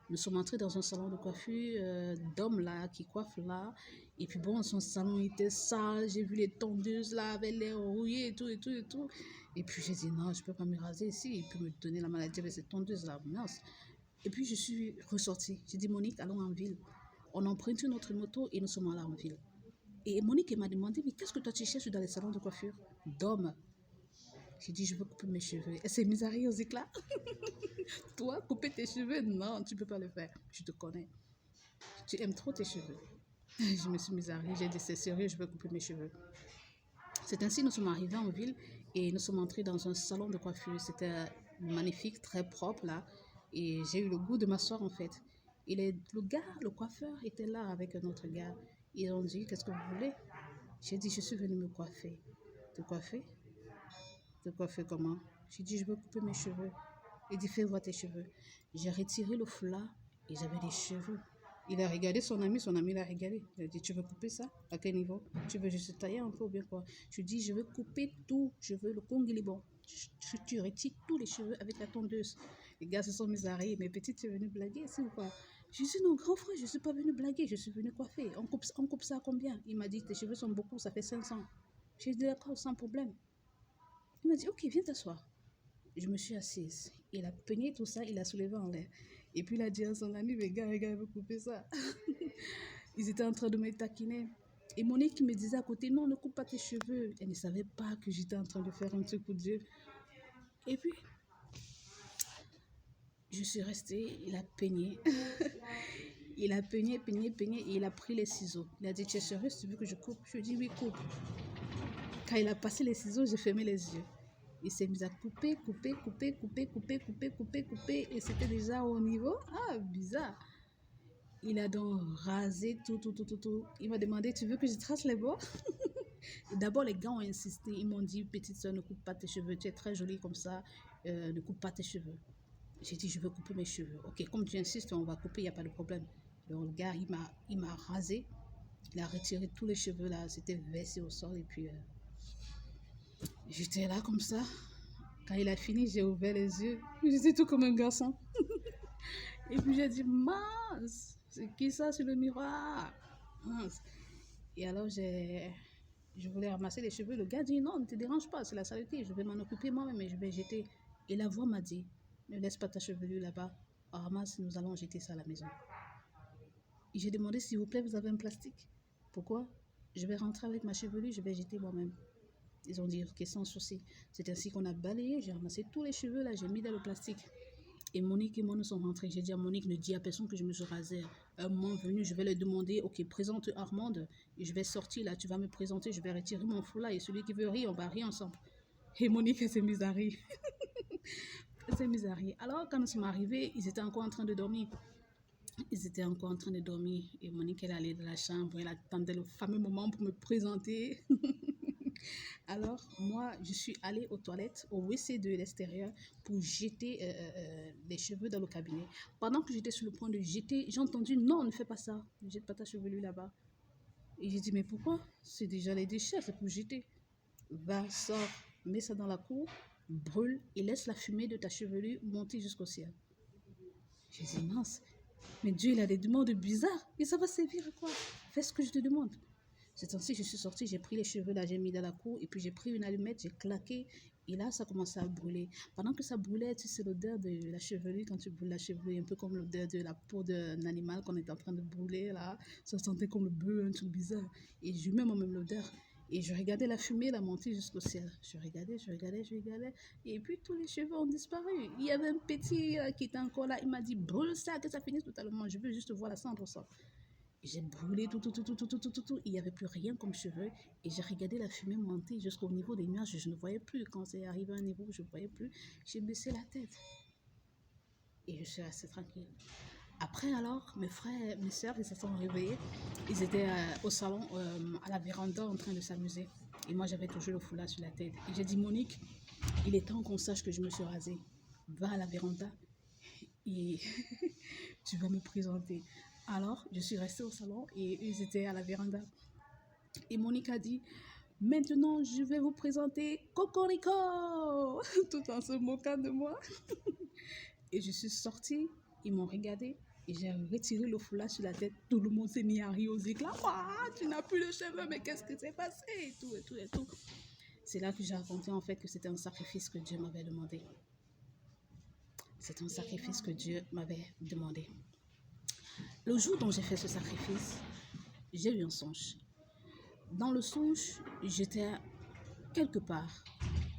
Nous sommes entrés dans un salon de coiffure d'hommes là, qui coiffent là. Et puis bon, son salon était sale, j'ai vu les tondeuses là, avec l'air rouillé et tout, et tout, et tout. Et puis j'ai dit non, je ne peux pas me raser ici, il peut me donner la maladie avec cette tondeuse là, mince. Et puis je suis ressortie, j'ai dit Monique, allons en ville. On emprunte une autre moto et nous sommes allés en ville. Et Monique m'a demandé, mais qu'est-ce que toi tu cherches dans les salons de coiffure d'hommes? J'ai dit, je veux couper mes cheveux. Elle s'est mise à rire aux éclats. Toi, couper tes cheveux? Non, tu ne peux pas le faire. Je te connais. Tu aimes trop tes cheveux. Je me suis mise à rire. J'ai dit, c'est sérieux, je veux couper mes cheveux. C'est ainsi que nous sommes arrivés en ville et nous sommes entrés dans un salon de coiffure. C'était magnifique, très propre là. Et j'ai eu le goût de m'asseoir en fait. Et le gars, le coiffeur, était là avec un autre gars. Ils ont dit, qu'est-ce que vous voulez? J'ai dit, je suis venue me coiffer. Te coiffer? Te coiffer comment? J'ai dit, je veux couper mes cheveux. Il dit, fais voir tes cheveux. J'ai retiré le foulard et j'avais des cheveux. Il a regardé son ami l'a regardé. Il a dit, tu veux couper ça? À quel niveau? Tu veux juste tailler un peu ou bien quoi? Je dis, je veux couper tout. Je veux le congolibon. Tu retires tous les cheveux avec la tondeuse. Les gars se sont mis à rire. Mais petite, tu es venue blaguer ici ou quoi? Je dis, non, grand frère, je ne suis pas venue blaguer. Je suis venue coiffer. On coupe ça à combien? Il m'a dit, tes cheveux sont beaucoup, ça fait 500. J'ai dit, d'accord, sans problème. Il m'a dit, ok, viens t'asseoir. Je me suis assise. Il a peigné tout ça, il a soulevé en l'air. Et puis il a dit à son ami, mais gars, il veut couper ça. Ils étaient en train de me taquiner. Et Monique me disait à côté, non, ne coupe pas tes cheveux. Elle ne savait pas que j'étais en train de faire un truc pour Dieu. Et puis, je suis restée, il a peigné. Il a peigné et il a pris les ciseaux. Il a dit, tu es sérieux, tu veux que je coupe? Je lui ai dit, oui, coupe. Quand il a passé les ciseaux, j'ai fermé les yeux. Il s'est mis à couper. Et c'était déjà au niveau. Ah, bizarre. Il a donc rasé tout. Il m'a demandé, tu veux que je trace les bords? D'abord, les gars ont insisté. Ils m'ont dit, petite soeur, ne coupe pas tes cheveux. Tu es très jolie comme ça. Ne coupe pas tes cheveux. J'ai dit, je veux couper mes cheveux. Ok, comme tu insistes, on va couper, il n'y a pas de problème. Donc, le gars, il m'a rasé. Il a retiré tous les cheveux là. C'était versé au sol. Et puis, j'étais là comme ça. Quand il a fini, j'ai ouvert les yeux. J'étais tout comme un garçon. Et puis, j'ai dit, mince, c'est qui ça sur le miroir? Mince. Et alors, je voulais ramasser les cheveux. Le gars dit, non, ne te dérange pas, c'est la saleté. Je vais m'en occuper moi-même et je vais jeter. Et la voix m'a dit, ne laisse pas ta chevelure là-bas. Ramasse, nous allons jeter ça à la maison. Et j'ai demandé, s'il vous plaît, vous avez un plastique? Pourquoi? Je vais rentrer avec ma chevelure, je vais jeter moi-même. Ils ont dit, ok, sans souci. C'est ainsi qu'on a balayé, j'ai ramassé tous les cheveux là, j'ai mis dans le plastique. Et Monique et moi, nous sommes rentrés. J'ai dit à Monique, ne dis à personne que je me suis rasée. Un moment venu, je vais leur demander, ok, présente Armande, et je vais sortir là, tu vas me présenter, je vais retirer mon foulard, et celui qui veut rire, on va rire ensemble. Et Monique, elle s'est mise à rire. Elle s'est mise à rire. Alors, quand nous sommes arrivés, ils étaient encore en train de dormir. Et Monique, elle allait dans la chambre, elle attendait le fameux moment pour me présenter. Alors, moi, je suis allée aux toilettes, au WC de l'extérieur, pour jeter les cheveux dans le cabinet. Pendant que j'étais sur le point de jeter, j'ai entendu, non, ne fais pas ça, ne jette pas ta chevelure là-bas. Et j'ai dit, mais pourquoi? C'est déjà les déchets, c'est pour jeter. Va, sors, mets ça dans la cour, brûle et laisse la fumée de ta chevelure monter jusqu'au ciel. J'ai dit, mince, mais Dieu, il a des demandes bizarres, et ça va servir à quoi? Fais ce que je te demande. C'est ainsi que je suis sortie, j'ai pris les cheveux là, j'ai mis dans la cour et puis j'ai pris une allumette, j'ai claqué et là ça commençait à brûler. Pendant que ça brûlait, tu sais l'odeur de la chevelure, quand tu brûles la chevelure, un peu comme l'odeur de la peau d'un animal qu'on est en train de brûler là, ça sentait comme le bœuf, un truc bizarre. Et j'ai eu même l'odeur. Et je regardais la fumée la monter jusqu'au ciel. Je regardais. Et puis tous les cheveux ont disparu. Il y avait un petit qui était encore là, il m'a dit brûle ça, que ça finisse totalement. Je veux juste voir la cendre ça. J'ai brûlé tout. Il n'y avait plus rien comme cheveux. Et j'ai regardé la fumée monter jusqu'au niveau des nuages. Je ne voyais plus. Quand c'est arrivé à un niveau où je ne voyais plus, j'ai baissé la tête. Et je suis restée tranquille. Après alors, mes frères, mes soeurs, ils se sont réveillés. Ils étaient au salon, à la véranda, en train de s'amuser. Et moi, j'avais toujours le foulard sur la tête. Et j'ai dit, Monique, il est temps qu'on sache que je me suis rasée. Va à la véranda et tu vas me présenter. Alors, je suis restée au salon et ils étaient à la véranda. Et Monique a dit, maintenant, je vais vous présenter Cocorico, tout en se moquant de moi. Et je suis sortie, ils m'ont regardé et j'ai retiré le foulard sur la tête. Tout le monde s'est mis à rire aux éclats. Tu n'as plus de cheveux, mais qu'est-ce qui s'est passé? Et tout. C'est là que j'ai raconté en fait que c'était un sacrifice que Dieu m'avait demandé. C'est un sacrifice que Dieu m'avait demandé. Le jour dont j'ai fait ce sacrifice, j'ai eu un songe. Dans le songe, j'étais quelque part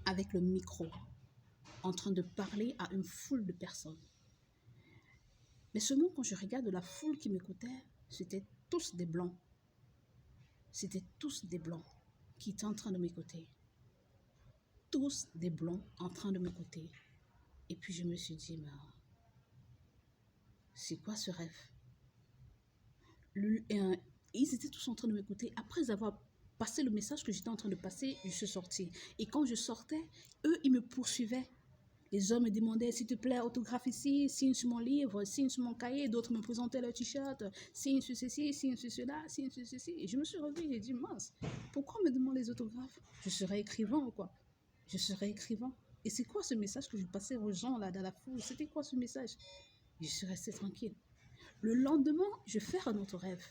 avec le micro, en train de parler à une foule de personnes. Mais seulement quand je regarde la foule qui m'écoutait, c'était tous des blancs. C'était tous des blancs qui étaient en train de m'écouter. Tous des blancs en train de m'écouter. Et puis je me suis dit, mais c'est quoi ce rêve? Ils étaient tous en train de m'écouter. Après avoir passé le message que j'étais en train de passer, je suis sortie. Et quand je sortais, eux, ils me poursuivaient. Les hommes me demandaient, s'il te plaît, autographe ici, signe sur mon livre, signe sur mon cahier. D'autres me présentaient leur t-shirt, signe sur ceci, signe sur cela, signe sur ceci. Et je me suis revue, j'ai dit, mince, pourquoi on me demande les autographes? Je serais écrivain ou quoi? Je serais écrivain. Et c'est quoi ce message que je passais aux gens là dans la foule? C'était quoi ce message? Je suis restée tranquille. Le lendemain, je fais un autre rêve.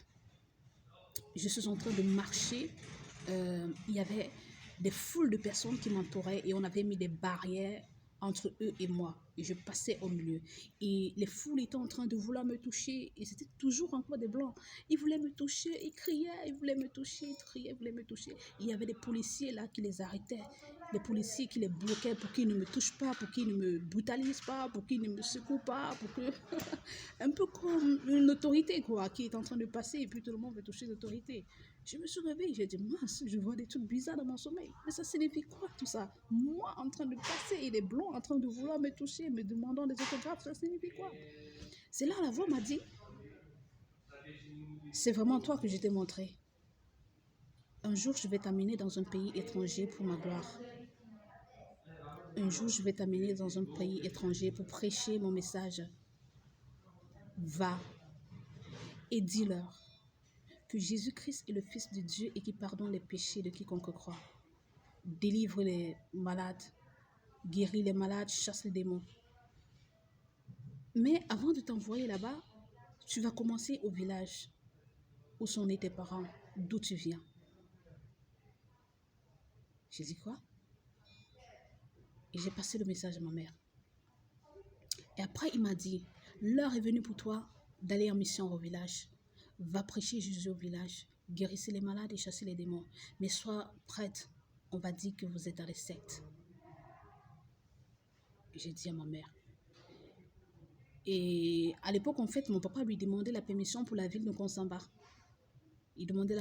Je suis en train de marcher. Il y avait des foules de personnes qui m'entouraient et on avait mis des barrières entre eux et moi. Et je passais au milieu. Et les foules étaient en train de vouloir me toucher. Et c'était toujours encore des blancs. Ils voulaient me toucher, ils criaient, ils voulaient me toucher, ils criaient, ils voulaient me toucher. Et il y avait des policiers là qui les arrêtaient. Des policiers qui les bloquaient pour qu'ils ne me touchent pas, pour qu'ils ne me brutalisent pas, pour qu'ils ne me secouent pas, pour que... un peu comme une autorité quoi, qui est en train de passer et puis tout le monde veut toucher l'autorité. Je me suis réveillée, j'ai dit, mince, je vois des trucs bizarres dans mon sommeil. Mais ça signifie quoi tout ça? Moi en train de passer et les blancs en train de vouloir me toucher, me demandant des autographes, ça signifie quoi? C'est là la voix m'a dit, c'est vraiment toi que je t'ai montré. Un jour, je vais t'amener dans un pays étranger pour ma gloire. Un jour, je vais t'amener dans un pays étranger pour prêcher mon message. Va et dis-leur que Jésus-Christ est le Fils de Dieu et qui pardonne les péchés de quiconque croit. Délivre les malades, guérit les malades, chasse les démons. Mais avant de t'envoyer là-bas, tu vas commencer au village où sont nés tes parents, d'où tu viens. J'ai dit quoi? Et j'ai passé le message à ma mère. Et après, il m'a dit, l'heure est venue pour toi d'aller en mission au village. Va prêcher Jésus au village, guérissez les malades et chassez les démons. Mais sois prête, on va dire que vous êtes dans les sectes. J'ai dit à ma mère. Et à l'époque, en fait, mon papa lui demandait la permission pour la ville de Konsamba. Il demandait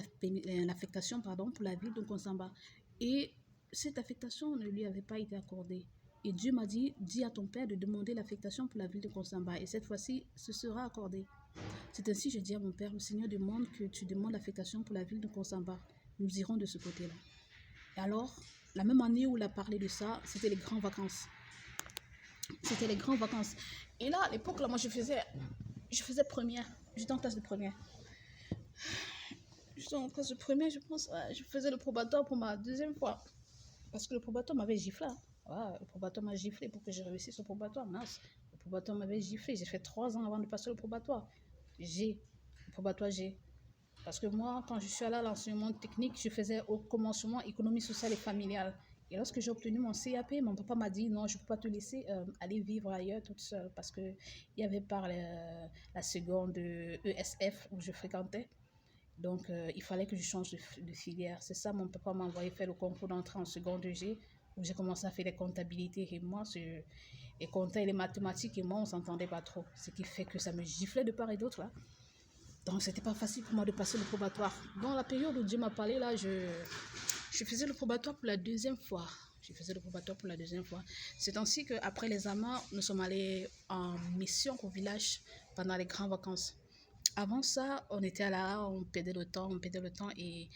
l'affectation pour la ville de Konsamba. Et cette affectation ne lui avait pas été accordée. Et Dieu m'a dit, dis à ton père de demander l'affectation pour la ville de Konsamba. Et cette fois-ci, ce sera accordé. C'est ainsi que je dis à mon père, le Seigneur demande que tu demandes l'affectation pour la ville de Konsamba. Nous irons de ce côté-là. Et alors, la même année où il a parlé de ça, c'était les grandes vacances. C'était les grandes vacances. Et là, à l'époque, là, moi, je faisais première. J'étais en classe de première. J'étais en classe de première, je pense. Ouais, je faisais le probatoire pour ma deuxième fois. Parce que le probatoire m'avait giflé. Ouais, le probatoire m'a giflé pour que j'ai réussi ce probatoire. Mince. Le probatoire m'avait giflé. J'ai fait 3 ans avant de passer le probatoire. Le probatoire G. Parce que moi, quand je suis allée à l'enseignement technique, je faisais au commencement économie sociale et familiale. Et lorsque j'ai obtenu mon CAP, mon papa m'a dit non, je ne peux pas te laisser aller vivre ailleurs toute seule parce qu'il y avait par la seconde ESF où je fréquentais. Donc, il fallait que je change de filière. C'est ça, mon papa m'a envoyé faire le concours d'entrée en seconde G où j'ai commencé à faire les comptabilités. Et moi, les comptables et les mathématiques et moi, on ne s'entendait pas trop. Ce qui fait que ça me giflait de part et d'autre là. Donc, c'était pas facile pour moi de passer le probatoire. Dans la période où Dieu m'a parlé, là, je faisais le probatoire pour la deuxième fois. C'est ainsi qu'après l'examen, nous sommes allés en mission au village pendant les grandes vacances. Avant ça, on était là, on perdait le temps et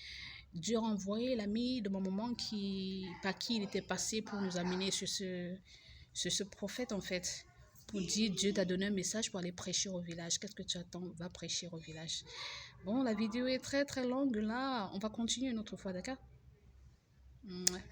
Dieu a envoyé l'ami de mon maman par qui il était passé pour nous amener sur ce prophète en fait. Pour dire, Dieu t'a donné un message pour aller prêcher au village. Qu'est-ce que tu attends? Va prêcher au village. Bon, la vidéo est très très longue là. On va continuer une autre fois, d'accord? Ouais.